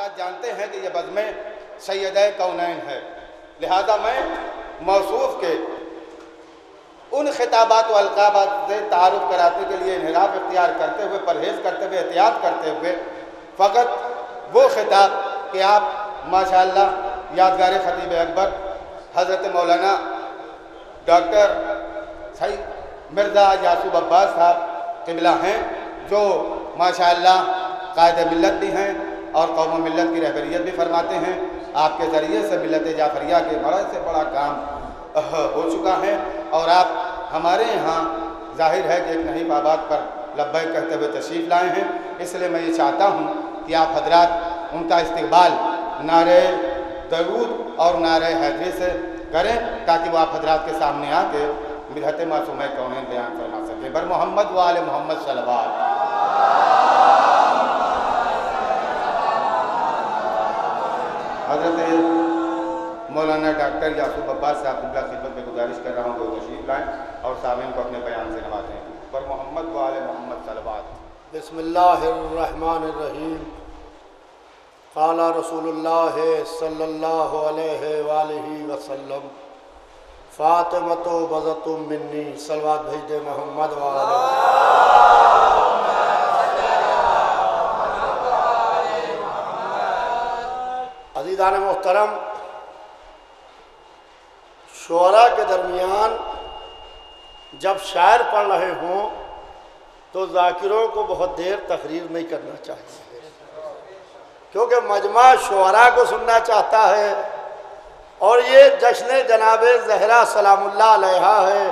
حضرات جانتے ہیں کہ یہ بزم سیدہ کونین ہے، لہذا میں موصوف کے ان خطابات و القابات سے تعارف کرانے کے لیے انحراف اختیار کرتے ہوئے، پرہیز کرتے ہوئے، احتیاط کرتے ہوئے فقط وہ خطاب کہ آپ ماشاءاللہ یادگار خطیب اکبر حضرت مولانا ڈاکٹر سید مرزا یعقوب عباس صاحب قبلہ ہیں، جو ماشاءاللہ قائد ملت بھی ہیں اور قوم و ملت کی رہبریت بھی فرماتے ہیں۔ آپ کے ذریعے سے ملت جعفریہ کے بڑا سے بڑا کام ہو چکا ہے، اور آپ ہمارے یہاں ظاہر ہے کہ ایک نحیف آباد پر لبیک کہتے ہوئے تشریف لائے ہیں، اس لیے میں یہ چاہتا ہوں کہ آپ حضرات ان کا استقبال نعرہ درود اور نعرہ حیدری سے کریں، تاکہ وہ آپ حضرات کے سامنے آ کے مدحت معصومہ کونین بیان فرما سکیں۔ بر محمد و آل محمد صلوات۔ حضرت مولانا ڈاکٹر یعقوب عباس صاحب کی خدمت میں گزارش کر رہا ہوں کہ وہ تشریف لائیں اور سامعین کو اپنے بیان سے نوازیں۔ بر محمد و آل محمد صلوات۔ بسم اللہ الرحمن الرحیم۔ قال رسول اللہ صلی اللہ علیہ وآلہ وسلم فاطمۃ بضعۃ منی، صلوات بھیج دے محمد عزیزان محترم، شعراء کے درمیان جب شاعر پڑھ رہے ہوں تو ذاکروں کو بہت دیر تقریر نہیں کرنا چاہیے، کیونکہ مجمع شعراء کو سننا چاہتا ہے، اور یہ جشن جناب زہرا سلام اللہ علیہا ہے۔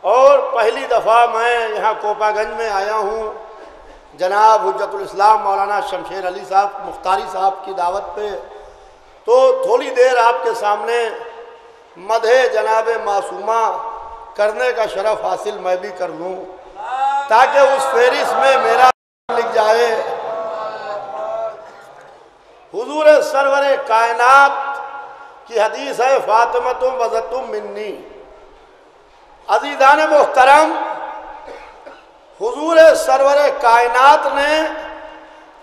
اور پہلی دفعہ میں یہاں کوپا گنج میں آیا ہوں جناب حجت الاسلام مولانا شمشیر علی صاحب مختاری صاحب کی دعوت پہ، تو تھوڑی دیر آپ کے سامنے مدح جناب معصومہ کرنے کا شرف حاصل میں بھی کر لوں، تاکہ اس فہرست میں میرا لکھ جائے۔ حضور سرور کائنات کی حدیث ہے فاطمۃ بضعۃ منی۔ عزیزان محترم، حضور سرور کائنات نے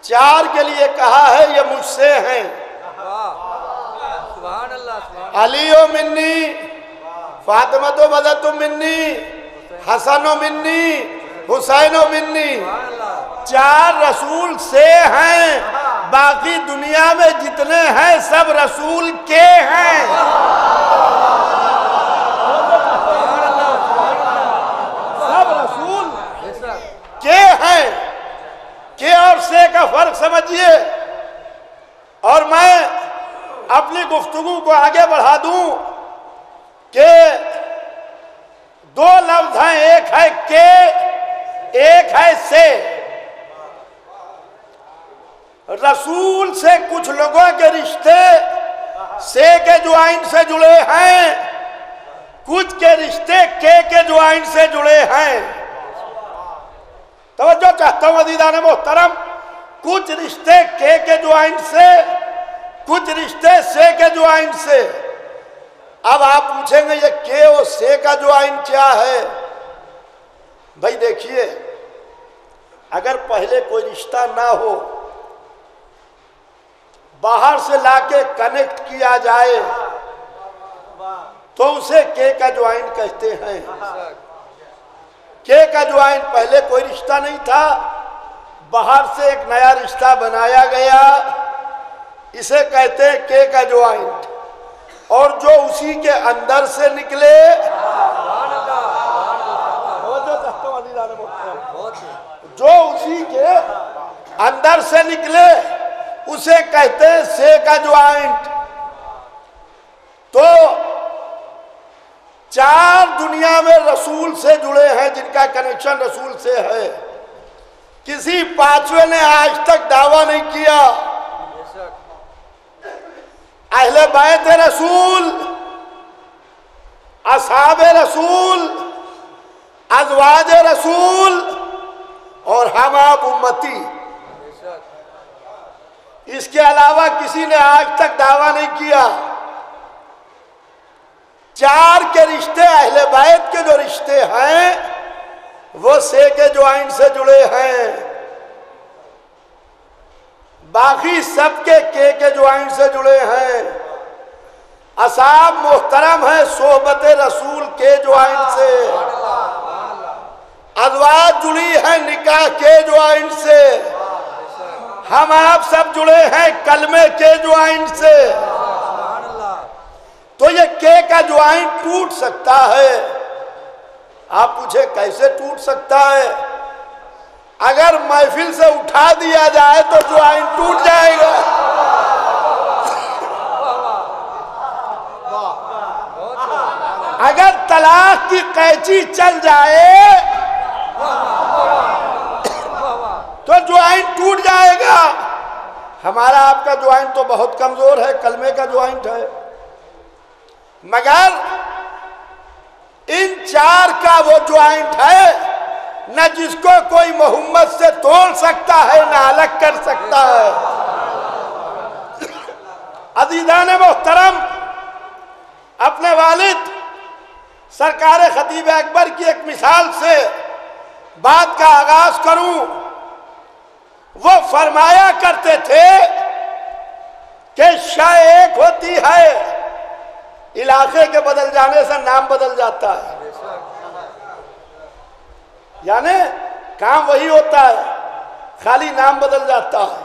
چار کے لیے کہا ہے یہ مجھ سے ہیں، علی و منی، فاطمۃ بضعۃ منی، حسن و منی، حسین و منی۔ چار رسول سے ہیں، باقی دنیا میں جتنے ہیں سب رسول کے ہیں۔ سب رسول کے ہیں، کے اور سے کا فرق سمجھیے۔ اور میں اپنی گفتگو کو آگے بڑھا دوں کہ دو لفظ ہیں، ایک ہے کے، ایک ہے سے۔ رسول سے کچھ لوگوں کے رشتے سے کے جوائن سے جڑے ہیں، کچھ کے رشتے کے جوائن سے جڑے ہیں۔ توجہ چاہتا ہوں عزیزان محترم، کچھ رشتے کے جوائن سے، کچھ رشتے سے کے جوائن سے۔ اب آپ پوچھیں گے یہ کے اور سے کا جوائن کیا ہے؟ بھائی دیکھیے، اگر پہلے کوئی رشتہ نہ ہو، باہر سے لا کے کنیکٹ کیا جائے تو اسے کے کا جوائن کہتے ہیں۔ کے کا جوائن پہلے کوئی رشتہ نہیں تھا، باہر سے ایک نیا رشتہ بنایا گیا، اسے کہتے ہیں کے کا جوائن۔ اور جو اسی کے اندر سے نکلے، جو اسی کے اندر سے نکلے اسے کہتے ہیں سے کا جوائنٹ۔ تو چار دنیا میں رسول سے جڑے ہیں جن کا کنیکشن رسول سے ہے، کسی پانچویں نے آج تک دعویٰ نہیں کیا۔ اہل بیت رسول، اصحاب رسول، ازواج رسول اور ہم آپ امتی، اس کے علاوہ کسی نے آج تک دعویٰ نہیں کیا۔ چار کے رشتے اہل بیت کے جو رشتے ہیں وہ سے کے جوائن سے جڑے ہیں۔ باقی سب کے جوائنٹ سے جڑے ہیں، اصحاب محترم ہیں صحبت رسول کے جوائنٹ سے، ازواج جڑی ہیں نکاح کے جوائنٹ سے، ہم آپ سب جڑے ہیں کلمے کے جوائنٹ سے۔ تو یہ کا جوائنٹ ٹوٹ سکتا ہے۔ آپ پوچھے کیسے ٹوٹ سکتا ہے؟ اگر محفل سے اٹھا دیا جائے تو جوائنٹ ٹوٹ جائے گا۔ اگر طلاق کی قینچی چل جائے تو جوائنٹ ٹوٹ جائے گا۔ ہمارا آپ کا جوائنٹ تو بہت کمزور ہے، کلمے کا جوائنٹ ہے، مگر ان چار کا وہ جوائنٹ ہے نہ جس کو کوئی محمد سے توڑ سکتا ہے نہ الگ کر سکتا ہے۔ عزیزان محترم، اپنے والد سرکار خطیب اکبر کی ایک مثال سے بات کا آغاز کروں۔ وہ فرمایا کرتے تھے کہ شے ایک ہوتی ہے، علاقے کے بدل جانے سے نام بدل جاتا ہے، یعنی کام وہی ہوتا ہے، خالی نام بدل جاتا ہے۔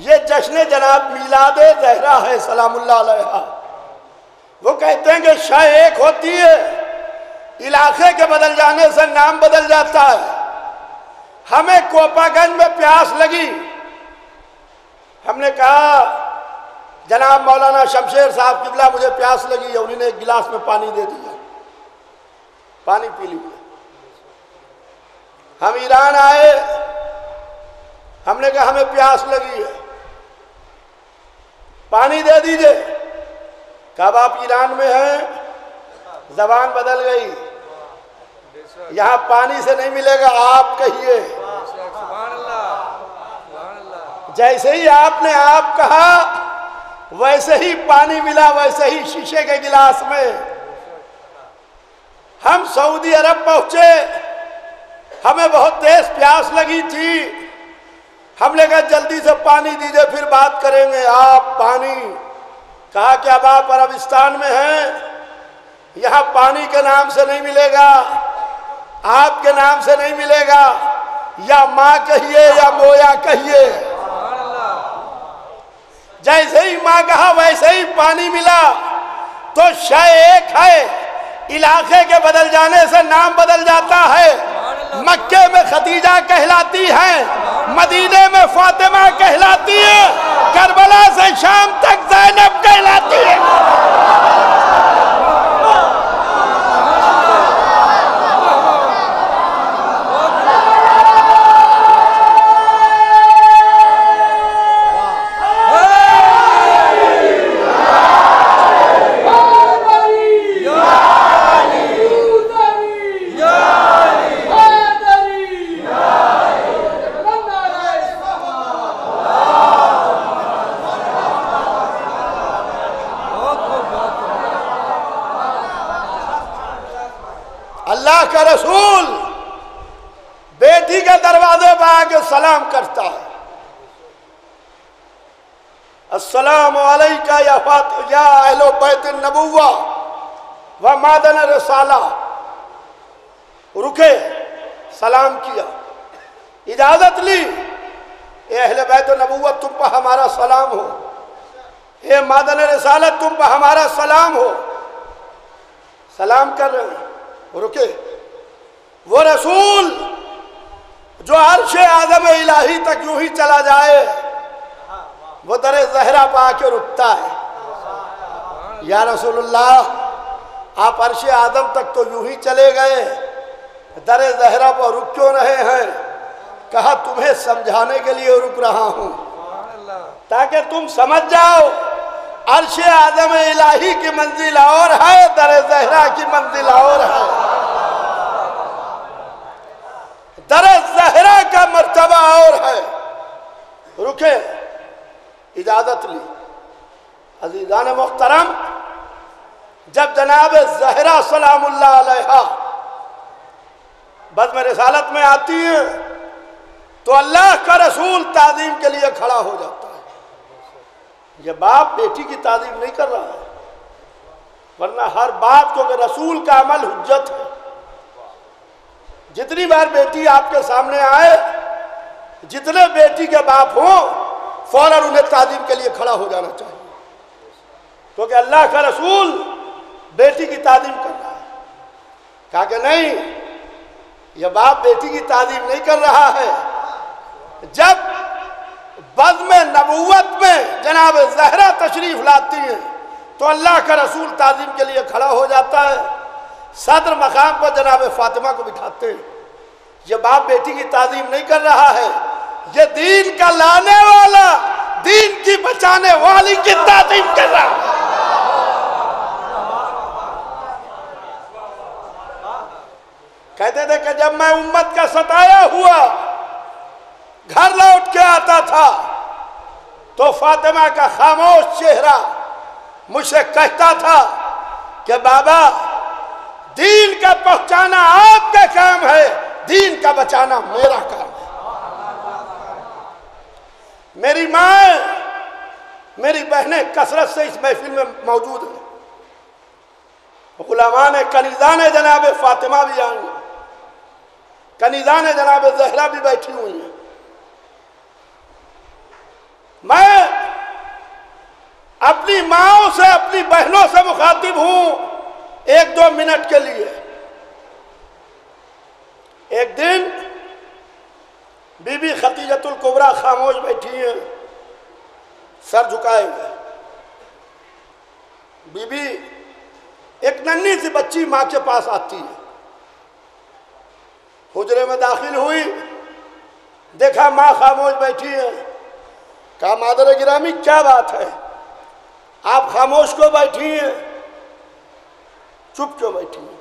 یہ جشن جناب میلاد زہرا ہے سلام اللہ علیہا۔ وہ کہتے ہیں کہ شے ایک ہوتی ہے، علاقے کے بدل جانے سے نام بدل جاتا ہے۔ ہمیں کوپا گنج میں پیاس لگی، ہم نے کہا جناب مولانا شمشیر صاحب قبلہ مجھے پیاس لگی ہے، انہوں نے ایک گلاس میں پانی دے دیا، پانی پی لیا۔ ہم ایران آئے، ہم نے کہا ہمیں پیاس لگی ہے، پانی دے دیجئے۔ کب آپ ایران میں ہیں زبان بدل گئی، یہاں پانی سے نہیں ملے گا، آپ کہیے۔ جیسے ہی آپ نے آپ کہا ویسے ہی پانی ملا، ویسے ہی شیشے کے گلاس میں۔ ہم سعودی عرب پہنچے، ہمیں بہت تیز پیاس لگی تھی، ہم نے کہا جلدی سے پانی دیجئے پھر بات کریں گے۔ آپ پانی، کہا کہ اب آپ عربستان میں ہیں، یہاں پانی کے نام سے نہیں ملے گا، آپ کے نام سے نہیں ملے گا، یا ماں کہیے یا مویا کہیے۔ جیسے ہی ماں کہا ویسے ہی پانی ملا۔ تو شے ایک ہے، علاقے کے بدل جانے سے نام بدل جاتا ہے۔ مکے میں خدیجہ کہلاتی ہیں، مدینے میں فاطمہ کہلاتی ہے، کربلا سے شام تک زینب کہلاتی ہے۔ اللہ کا رسول بیٹی کے دروازے پہ آ کے سلام کرتا ہے، السلام علیکہ یا یا اہل بیت النبوہ و معدن رسالہ۔ رکے، سلام کیا، اجازت لی، اے اہل بیت النبوت تم پر ہمارا سلام ہو، اے معدن رسالت تم پر ہمارا سلام ہو۔ سلام کر رہے ہیں، رکے۔ وہ رسول جو عرش اعظم الہی تک یوں ہی چلا جائے، وہ در زہرا پہ آ کے رکتا ہے۔ یا رسول اللہ، آپ عرش اعظم تک تو یوں ہی چلے گئے، در زہرا پہ رک کیوں رہے ہیں؟ کہا تمہیں سمجھانے کے لیے رک رہا ہوں، تاکہ تم سمجھ جاؤ عرش اعظم الہی کی منزل اور ہے، در زہرا کی منزل اور ہے۔ در زہرا کا مرتبہ اور ہے۔ رکے، اجازت لی۔ عزیزان محترم، جب جناب زہرا سلام اللہ علیہا بزم رسالت میں آتی ہیں تو اللہ کا رسول تعظیم کے لیے کھڑا ہو جاتا ہے۔ یہ باپ بیٹی کی تعظیم نہیں کر رہا ہے، ورنہ ہر باپ کو کہ رسول کا عمل حجت ہے۔ جتنی بار بیٹی آپ کے سامنے آئے، جتنے بیٹی کے باپ ہوں، فوراً انہیں تعظیم کے لیے کھڑا ہو جانا چاہیے، کیونکہ اللہ کا رسول بیٹی کی تعظیم کر رہا ہے۔ کہا کہ نہیں، یہ باپ بیٹی کی تعظیم نہیں کر رہا ہے۔ جب بزم نبوت میں جناب زہرا تشریف لاتی ہیں تو اللہ کا رسول تعظیم کے لیے کھڑا ہو جاتا ہے، صدر مقام پر جناب فاطمہ کو بٹھاتے ہیں۔ یہ باپ بیٹی کی تعظیم نہیں کر رہا ہے، یہ دین کا لانے والا، دین کی بچانے والی کی تعظیم کر رہا ہے۔ کہتے تھے کہ جب میں امت کا ستایا ہوا گھر لوٹ کے آتا تھا تو فاطمہ کا خاموش چہرہ مجھ سے کہتا تھا کہ بابا، دین کا پہنچانا آپ کا کام ہے، دین کا بچانا میرا کام ہے۔ میری ماں، میری بہنیں کثرت سے اس محفل میں موجود ہیں، غلامان کنیزان جناب فاطمہ بھی آئیں گے، کنیزان جناب زہرا بھی بیٹھی ہوئی ہیں۔ میں اپنی ماں سے، اپنی بہنوں سے مخاطب ہوں 1-2 منٹ کے لیے۔ ایک دن بی بی خدیجۃ الکبریٰ خاموش بیٹھی ہیں، سر جھکائے ہوئے۔ بی بی ایک ننھی سی بچی ماں کے پاس آتی ہے، حجرے میں داخل ہوئی، دیکھا ماں خاموش بیٹھی ہے۔ کہا مادر گرامی کیا بات ہے، آپ خاموش کیوں بیٹھی ہیں، چپ کیوں بیٹھی ہیں؟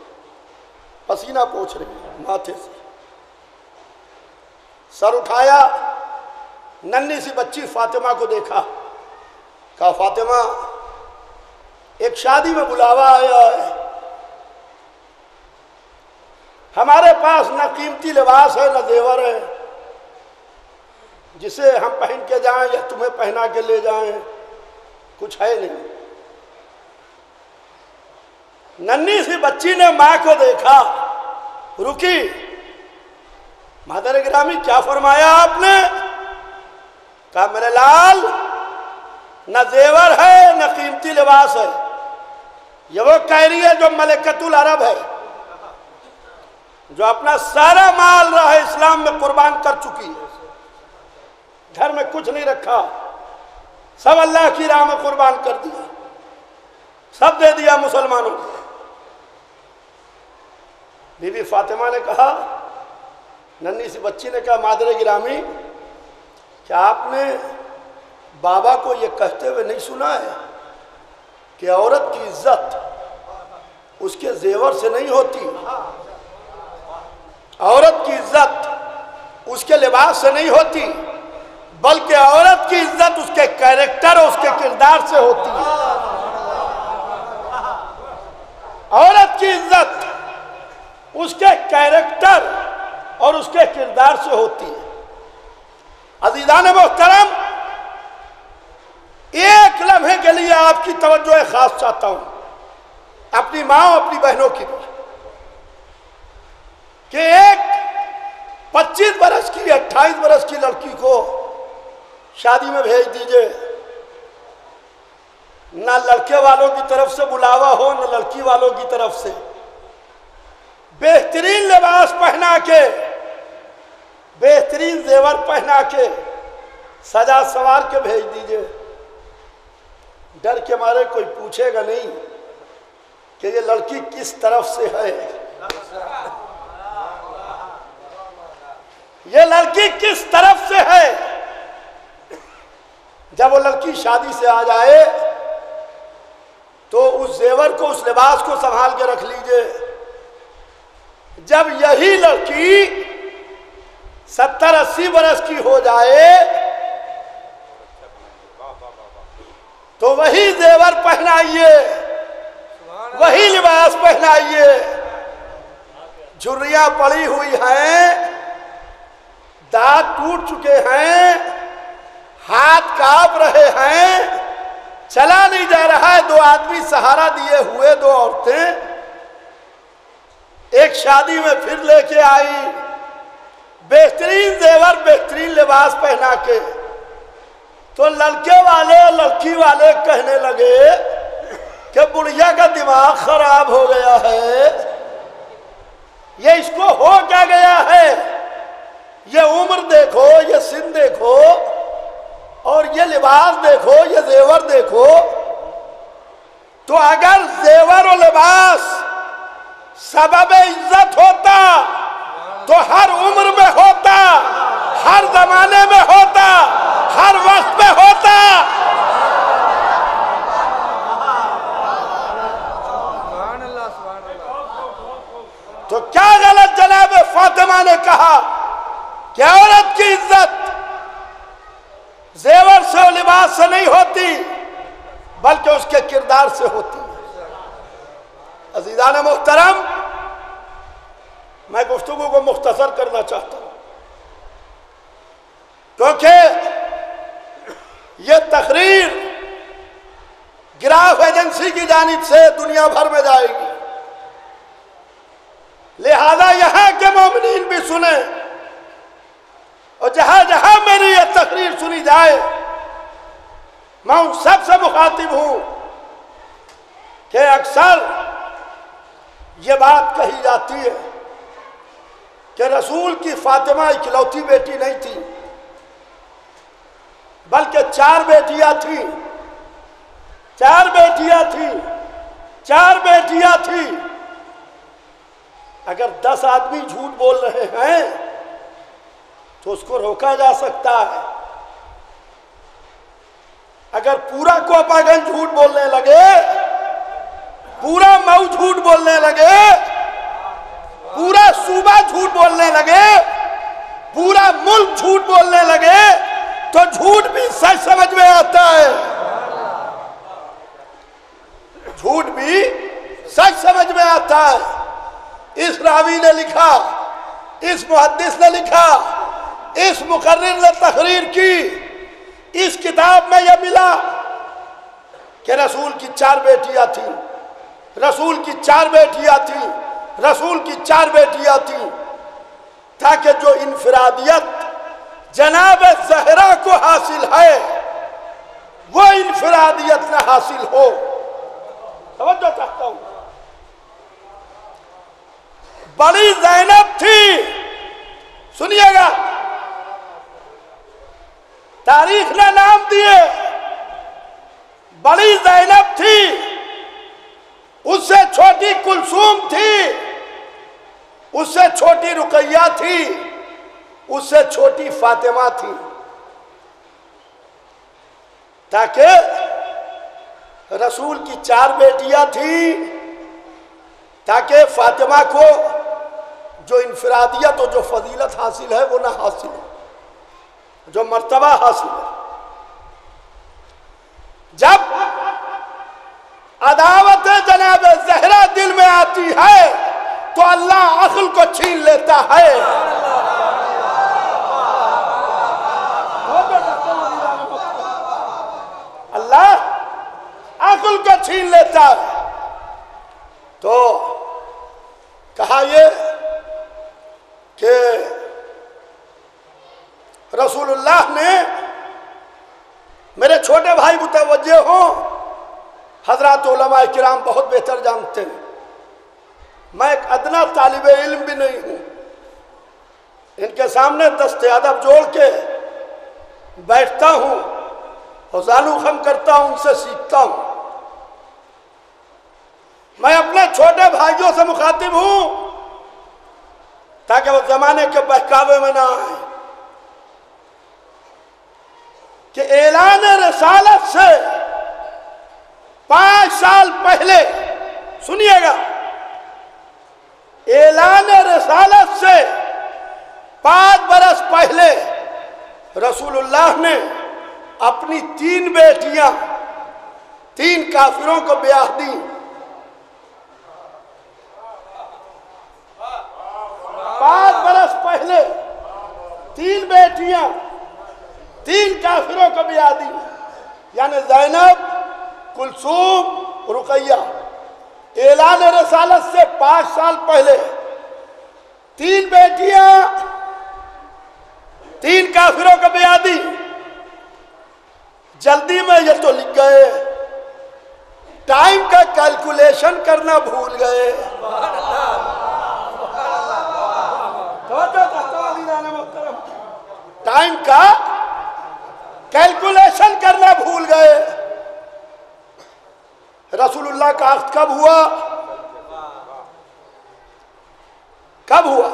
پسینہ پوچھ رہی ہیں ماتھے سے۔ سر اٹھایا، ننھی سی بچی فاطمہ کو دیکھا، کہا فاطمہ ایک شادی میں بلاوا آیا ہے، ہمارے پاس نہ قیمتی لباس ہے نہ زیور ہے جسے ہم پہن کے جائیں یا تمہیں پہنا کے لے جائیں، کچھ ہے نہیں۔ ننھی سی بچی نے ماں کو دیکھا، رکی، مادر گرامی کیا فرمایا آپ نے؟ کہا میرے لال، نہ زیور ہے نہ قیمتی لباس ہے، یہ وہ کہہ رہی ہے جو ملکۃ العرب ہے، جو اپنا سارا مال راہ اسلام میں قربان کر چکی ہے، گھر میں کچھ نہیں رکھا، سب اللہ کی راہ میں قربان کر دیا، سب دے دیا مسلمانوں کو۔ بی بی فاطمہ نے کہا، ننھی سی بچی نے کہا مادر گرامی کیا آپ نے بابا کو یہ کہتے ہوئے نہیں سنا ہے کہ عورت کی عزت اس کے زیور سے نہیں ہوتی، عورت کی عزت اس کے لباس سے نہیں ہوتی، بلکہ عورت کی عزت اس کے کیریکٹر اور اس کے کردار سے ہوتی ہے۔ عورت کی عزت اس کے کیریکٹر اور اس کے کردار سے ہوتی ہے۔ عزیزان محترم، ایک لمحے کے لیے آپ کی توجہ خاص چاہتا ہوں اپنی ماں اور اپنی بہنوں کی طرف، کہ ایک 25 برس کی 28 برس کی لڑکی کو شادی میں بھیج دیجئے، نہ لڑکے والوں کی طرف سے بلاوا ہو نہ لڑکی والوں کی طرف سے، بہترین لباس پہنا کے، بہترین زیور پہنا کے، سجا سوار کے بھیج دیجئے، ڈر کے مارے کوئی پوچھے گا نہیں کہ یہ لڑکی کس طرف سے ہے، یہ لڑکی کس طرف سے ہے۔ جب وہ لڑکی شادی سے آ جائے تو اس زیور کو، اس لباس کو سنبھال کے رکھ لیجئے۔ جب یہی لڑکی 70-80 برس کی ہو جائے تو وہی زیور پہنائیے، وہی لباس پہنائیے۔ جھریاں پڑی ہوئی ہیں، دانت ٹوٹ چکے ہیں، ہاتھ کانپ رہے ہیں، چلا نہیں جا رہا ہے، دو آدمی سہارا دیے ہوئے، دو عورتیں ایک شادی میں پھر لے کے آئی، بہترین زیور بہترین لباس پہنا کے، تو لڑکے والے اور لڑکی والے کہنے لگے کہ بڑھیا کا دماغ خراب ہو گیا ہے، یہ اس کو ہو کیا گیا ہے، یہ عمر دیکھو، یہ سن دیکھو، اور یہ لباس دیکھو، یہ زیور دیکھو۔ تو اگر زیور و لباس سبب عزت ہوتا تو ہر عمر میں ہوتا، ہر زمانے میں ہوتا، ہر وقت میں ہوتا۔ تو کیا غلط جناب فاطمہ نے کہا کہ عورت کی عزت زیور سے و لباس سے نہیں ہوتی بلکہ اس کے کردار سے ہوتی ہے۔ عزیزان محترم، میں گفتگو کو مختصر کرنا چاہتا ہوں کیونکہ یہ تقریر گراف ایجنسی کی جانب سے دنیا بھر میں جائے گی، لہذا یہاں کے مومنین بھی سنیں، اور جہاں جہاں میری یہ تقریر سنی جائے میں ان سب سے مخاطب ہوں کہ اکثر یہ بات کہی جاتی ہے کہ رسول کی فاطمہ اکلوتی بیٹی نہیں تھی بلکہ 4 بیٹیاں تھیں، 4 بیٹیاں تھیں، 4 بیٹیاں تھیں۔ اگر 10 آدمی جھوٹ بول رہے ہیں تو اس کو روکا جا سکتا ہے، اگر پورا کوپا گنج جھوٹ بولنے لگے، پورا مئو جھوٹ بولنے لگے، پورا صوبہ جھوٹ بولنے لگے، پورا ملک جھوٹ بولنے لگے تو جھوٹ بھی سچ سمجھ میں آتا ہے، جھوٹ بھی سچ سمجھ میں آتا ہے۔ اس راوی نے لکھا، اس محدث نے لکھا، اس مقرر نے تقریر کی، اس کتاب میں یہ ملا کہ رسول کی 4 بیٹیاں تھیں، رسول کی 4 بیٹیاں تھیں، رسول کی 4 بیٹیاں تھیں، تاکہ جو انفرادیت جناب زہرا کو حاصل ہے وہ انفرادیت نہ حاصل ہو۔ توجہ چاہتا ہوں، بڑی زینب تھی، سنیے گا، تاریخ نے نام دیے، بڑی زینب تھی، اس سے چھوٹی کلثوم تھی، اس سے چھوٹی رقیہ تھی، اس سے چھوٹی فاطمہ تھی، تاکہ رسول کی 4 بیٹیاں تھیں تاکہ فاطمہ کو جو انفرادیت اور جو فضیلت حاصل ہے وہ نہ حاصل ہے، جو مرتبہ حاصل ہے۔ جب عداوت جناب زہرا دل میں آتی ہے تو اللہ عقل کو چھین لیتا ہے۔ اللہ عقل کو چھین لیتا ہے۔ تو کہا یہ کہ رسول اللہ نے، میرے چھوٹے بھائی متوجہ ہوں، حضرات علماء کرام بہت بہتر جانتے ہیں، میں ایک ادنا طالب علم بھی نہیں ہوں، ان کے سامنے دست ادب جوڑ کے بیٹھتا ہوں اور زانو خم کرتا ہوں، ان سے سیکھتا ہوں۔ میں اپنے چھوٹے بھائیوں سے مخاطب ہوں تاکہ وہ زمانے کے بہکاوے میں نہ آئیں کہ اعلان رسالت سے 5 سال پہلے، سنیے گا، اعلان رسالت سے 5 برس پہلے رسول اللہ نے اپنی 3 بیٹیاں 3 کافروں کو بیاہ دی۔ 5 برس پہلے 3 بیٹیاں 3 کافروں کو بیاہ دی، یعنی زینب، کلثوم، رقیہ۔ اعلان رسالت سے 5 سال پہلے 3 بیٹیاں 3 کافروں کو بیاہ دی۔ جلدی میں یہ تو لکھ گئے، ٹائم کا کیلکولیشن کرنا بھول گئے۔ ٹائم کا کیلکولیشن کرنا بھول گئے۔ رسول اللہ کا عقد کب ہوا؟ کب ہوا؟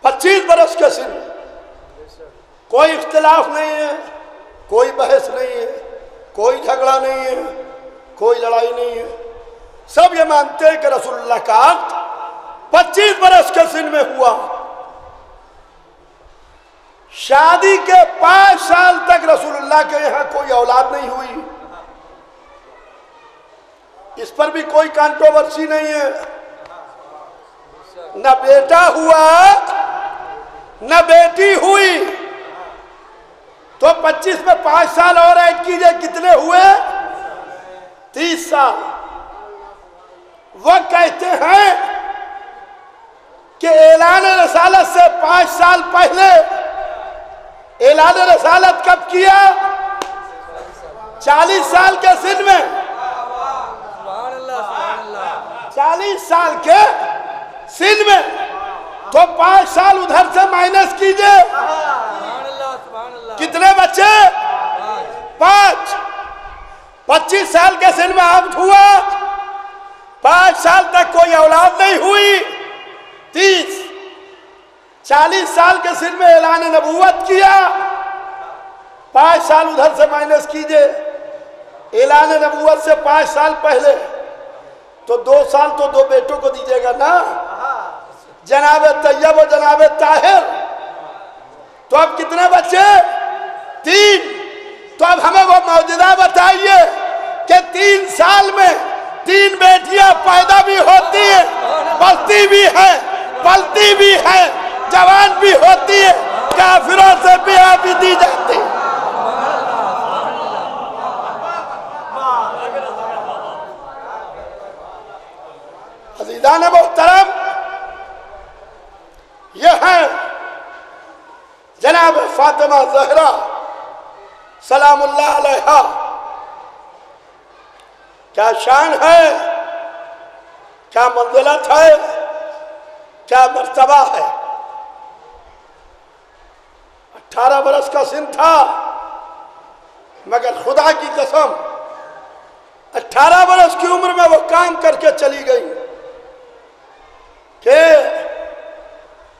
25 برس کے سن میں۔ کوئی اختلاف نہیں ہے، کوئی بحث نہیں ہے، کوئی جھگڑا نہیں ہے، کوئی لڑائی نہیں ہے۔ سب یہ مانتے ہیں کہ رسول اللہ کا عقد 25 برس کے سن میں ہوا۔ شادی کے 5 سال تک رسول اللہ کے یہاں کوئی اولاد نہیں ہوئی۔ اس پر بھی کوئی کانٹروورسی نہیں ہے، نہ بیٹا ہوا نہ بیٹی ہوئی۔ تو 25 میں 5 سال اور ایڈ کیجئے، کتنے ہوئے؟ 30 سال۔ وہ کہتے ہیں کہ اعلان رسالت سے 5 سال پہلے، اعلان رسالت کب کیا؟ 40 سال کے سن میں۔ 40 سال کے سن میں، تو 5 سال ادھر سے مائنس کیجئے، کتنے بچے؟ 5۔ 25 سال کے سن میں عقد ہوا، 5 سال تک کوئی اولاد نہیں ہوئی، 30۔ 40 سال کے سن میں اعلان نبوت کیا، 5 سال ادھر سے مائنس کیجئے، اعلان نبوت سے 5 سال پہلے، تو 2 سال تو 2 بیٹوں کو دیجئے گا نا، جناب طیب و جناب طاہر۔ تو اب کتنے بچے؟ 3۔ تو اب ہمیں وہ معجزہ بتائیے کہ 3 سال میں 3 بیٹیاں پیدا بھی ہوتی ہیں، بڑھتی بھی ہیں، پلتی بھی ہیں، جوان بھی ہوتی ہے، کافروں سے بیاہ بھی دی جاتی ہے۔ عزیزان محترم، یہ ہیں جناب فاطمہ زہرا سلام اللہ علیہا۔ کیا شان ہے، کیا منزلت ہے، کیا مرتبہ ہے۔ 18 برس کا سن تھا، مگر خدا کی قسم 18 برس کی عمر میں وہ کام کر کے چلی گئی کہ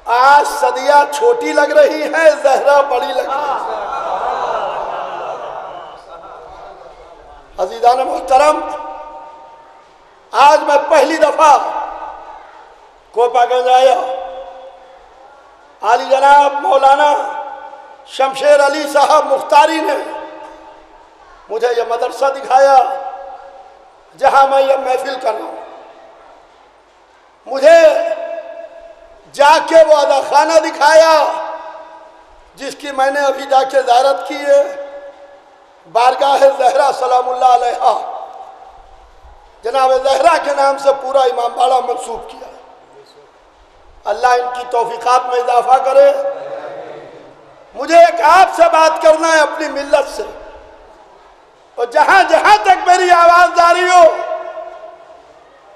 آج صدیہ چھوٹی لگ رہی ہے، زہرا بڑی لگ رہی ہے۔ عزیزان محترم، آج میں پہلی دفعہ کوپا گنج آیا، عالی جناب مولانا شمشیر علی صاحب مختاری نے مجھے یہ مدرسہ دکھایا جہاں میں یہ محفل کر رہا ہوں۔ مجھے جا کے وہ ادا خانہ دکھایا جس کی میں نے ابھی جا کے زیارت کی ہے، بارگاہ زہرا سلام اللہ علیہا۔ جناب زہرا کے نام سے پورا امام باڑہ منسوب کیا۔ اللہ ان کی توفیقات میں اضافہ کرے۔ مجھے ایک آپ سے بات کرنا ہے اپنی ملت سے، اور جہاں جہاں تک میری آواز جاری ہو،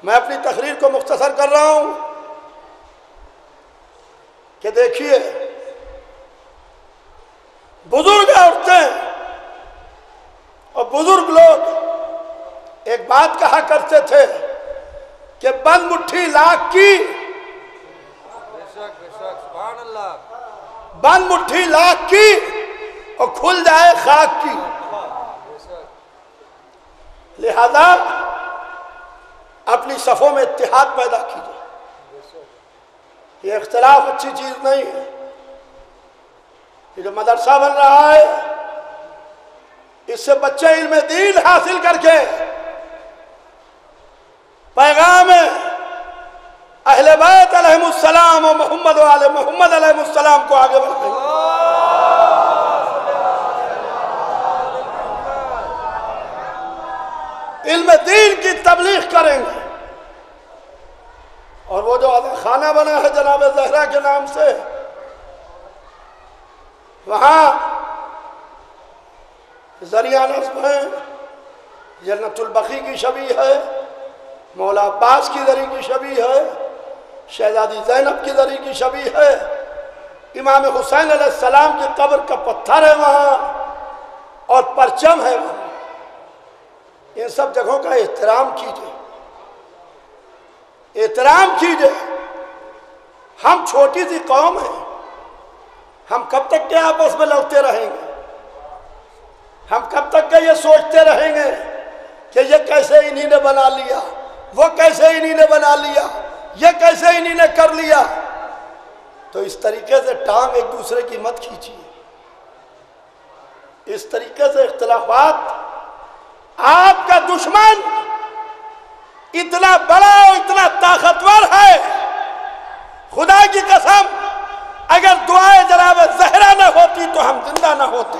میں اپنی تقریر کو مختصر کر رہا ہوں کہ دیکھیے، بزرگ عورتیں اور بزرگ لوگ ایک بات کہا کرتے تھے کہ بند مٹھی لاکھ کی، بند مٹھی لاکھ کی اور کھل جائے خاک کی۔ لہذا اپنی صفوں میں اتحاد پیدا کیجیے۔ یہ اختلاف اچھی چیز نہیں ہے۔ یہ جو مدرسہ بن رہا ہے، اس سے بچے علم دین حاصل کر کے پیغام اہل بیت علیہم السلام و محمد و آل محمد علیہ السلام کو آگے بڑھائیں گے۔ علم دین کی تبلیغ کریں گے، اور وہ جو خانہ بنا ہے جناب زہرا کے نام سے، وہاں ذریعہ نصب ہے، جنت البقیع کی شبیہ ہے، مولا عباس کی ذریعہ کی شبیہ ہے، شہزادی زینب کی ذریعہ کی شبیہ ہے، امام حسین علیہ السلام کی قبر کا پتھر ہے وہاں، اور پرچم ہے وہاں۔ ان سب جگہوں کا احترام کیجئے، احترام کیجئے۔ ہم چھوٹی سی قوم ہیں، ہم کب تک کے آپس میں لڑتے رہیں گے؟ ہم کب تک کے یہ سوچتے رہیں گے کہ یہ کیسے انہی نے بنا لیا، وہ کیسے انہی نے بنا لیا، یہ کیسے انہی نے کر لیا؟ تو اس طریقے سے ٹانگ ایک دوسرے کی مت کھینچیے، اس طریقے سے اختلافات۔ آپ کا دشمن اتنا بڑا اور اتنا طاقتور ہے، خدا کی قسم اگر دعائیں جناب زہرا نہ ہوتی تو ہم زندہ نہ ہوتے۔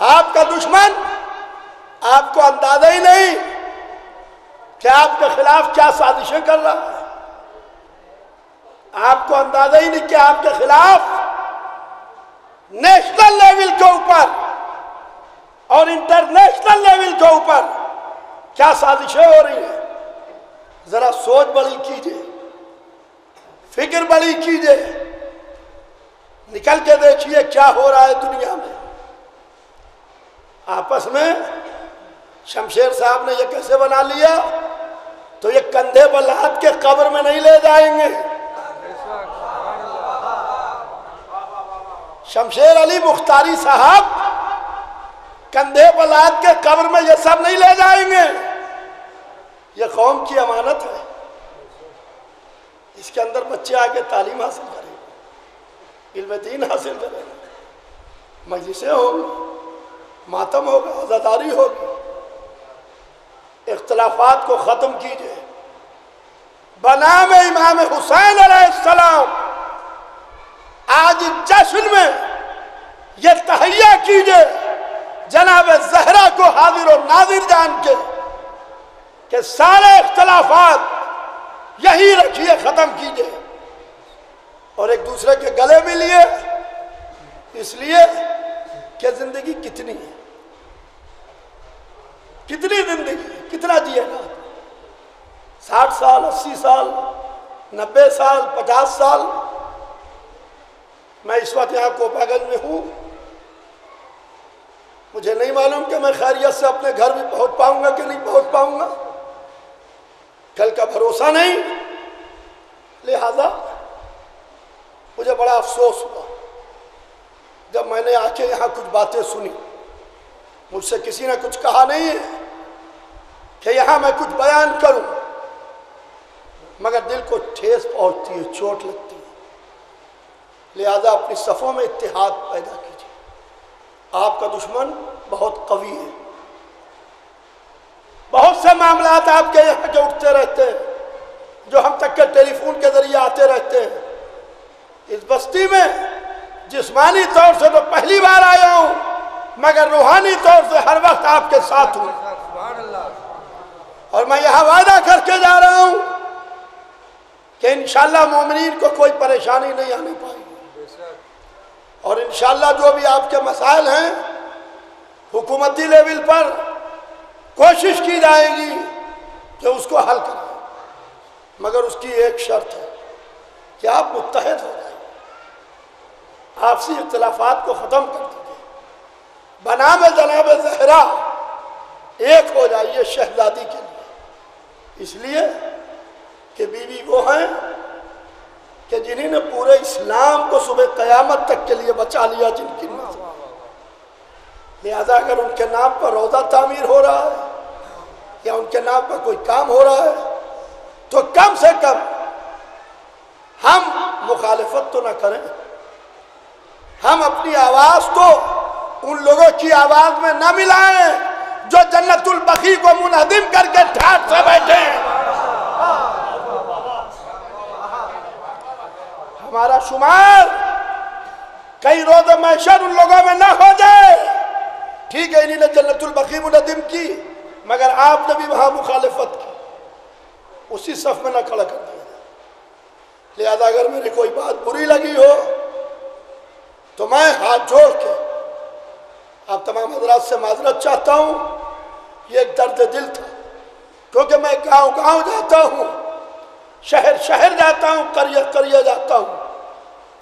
آپ کا دشمن آپ کو اندازہ ہی نہیں کہ آپ کے خلاف کیا سازشیں کر رہا ہے، آپ کو اندازہ ہی نہیں کہ آپ کے خلاف نیشنل لیول کے اوپر اور انٹرنیشنل لیول کے اوپر کیا سازشیں ہو رہی ہیں۔ ذرا سوچ بڑی کیجئے، فکر بڑی کیجئے، نکل کے دیکھیے کیا ہو رہا ہے دنیا میں۔ آپس میں شمشیر صاحب نے یہ کیسے بنا لیا؟ تو یہ کندھے پر لاد کے قبر میں نہیں لے جائیں گے۔ شمشیر علی مختاری صاحب کندھے پر لاد کے قبر میں یہ سب نہیں لے جائیں گے۔ یہ قوم کی امانت ہے، اس کے اندر بچے آگے تعلیم حاصل کریں گے، علم دین حاصل کریں گے، مجلسیں ہوں گی، ماتم ہوگا، عزاداری ہوگی۔ اختلافات کو ختم کیجئے، بنام امام حسین علیہ السلام آج جشن میں یہ تہیہ کیجئے جناب زہرا کو حاضر و ناظر جان کے کہ سارے اختلافات یہی رکھیے، ختم کیجئے، اور ایک دوسرے کے گلے ملیے، اس لیے کہ زندگی کتنی ہے، کتنی زندگی، کتنا جیے گا؟ 60 سال، 80 سال، 90 سال، 50 سال۔ میں اس وقت یہاں کوپا گنج میں ہوں، مجھے نہیں معلوم کہ میں خیریت سے اپنے گھر بھی پہنچ پاؤں گا کہ نہیں پہنچ پاؤں گا، کل کا بھروسہ نہیں۔ لہذا مجھے بڑا افسوس ہوا جب میں نے آ کے یہاں کچھ باتیں سنی۔ مجھ سے کسی نے کچھ کہا نہیں ہے کہ یہاں میں کچھ بیان کروں، مگر دل کو ٹھیس پہنچتی ہے، چوٹ لگتی ہے۔ لہذا اپنی صفوں میں اتحاد پیدا کیجیے۔ آپ کا دشمن بہت قوی ہے، بہت سے معاملات آپ کے یہاں جو اٹھتے رہتے ہیں، جو ہم تک کے ٹیلی فون کے ذریعے آتے رہتے ہیں۔ اس بستی میں جسمانی طور سے تو پہلی بار آیا ہوں، مگر روحانی طور سے ہر وقت آپ کے ساتھ ہوں، اور میں یہاں وعدہ کر کے جا رہا ہوں کہ انشاءاللہ مومنین کو کوئی پریشانی نہیں آنے پائے گی، اور انشاءاللہ جو بھی آپ کے مسائل ہیں حکومتی لیول پر کوشش کی جائے گی کہ اس کو حل کریں، مگر اس کی ایک شرط ہے کہ آپ متحد ہو جائیں، آپسی اختلافات کو ختم کر دیجیے، بنام جناب زہرا ایک ہو جائیے شہزادی کے لیے، اس لیے کہ بیوی وہ ہیں کہ جنہیں نے پورے اسلام کو صبح قیامت تک کے لیے بچا لیا، جن کی نظر۔ لہذا اگر ان کے نام پر روضہ تعمیر ہو رہا ہے یا ان کے نام پر کوئی کام ہو رہا ہے تو کم سے کم ہم مخالفت تو نہ کریں، ہم اپنی آواز کو ان لوگوں کی آواز میں نہ ملائیں جو جنت البقیع کو منہدم کر کے ٹھاٹ سے بیٹھے ہیں۔ ہمارا شمار کئی روز محشر ان لوگوں میں نہ ہو جائے۔ ٹھیک ہے انہی نے جنت البقیع منہدم کی، مگر آپ نے بھی وہاں مخالفت کی، اسی صف میں نہ کھڑا کر دیا۔ لہذا اگر میری کوئی بات بری لگی ہو تو میں ہاتھ جوڑ کے آپ تمام حضرات سے معذرت چاہتا ہوں۔ یہ ایک درد دل تھا، کیونکہ میں گاؤں گاؤں جاتا ہوں، شہر شہر جاتا ہوں، قریہ قریہ جاتا ہوں،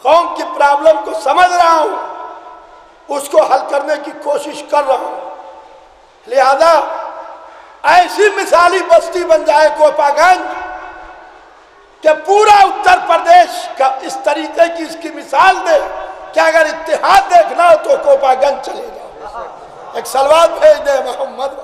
قوم کی پرابلم کو سمجھ رہا ہوں، اس کو حل کرنے کی کوشش کر رہا ہوں۔ لہذا ایسی مثالی بستی بن جائے کوپا گنج کہ پورا اتر پردیش کا اس طریقے کی اس کی مثال دے کہ اگر اتحاد دیکھنا ہو تو کوپا گنج چلے جاؤ۔ ایک سلوات بھیج دے محمد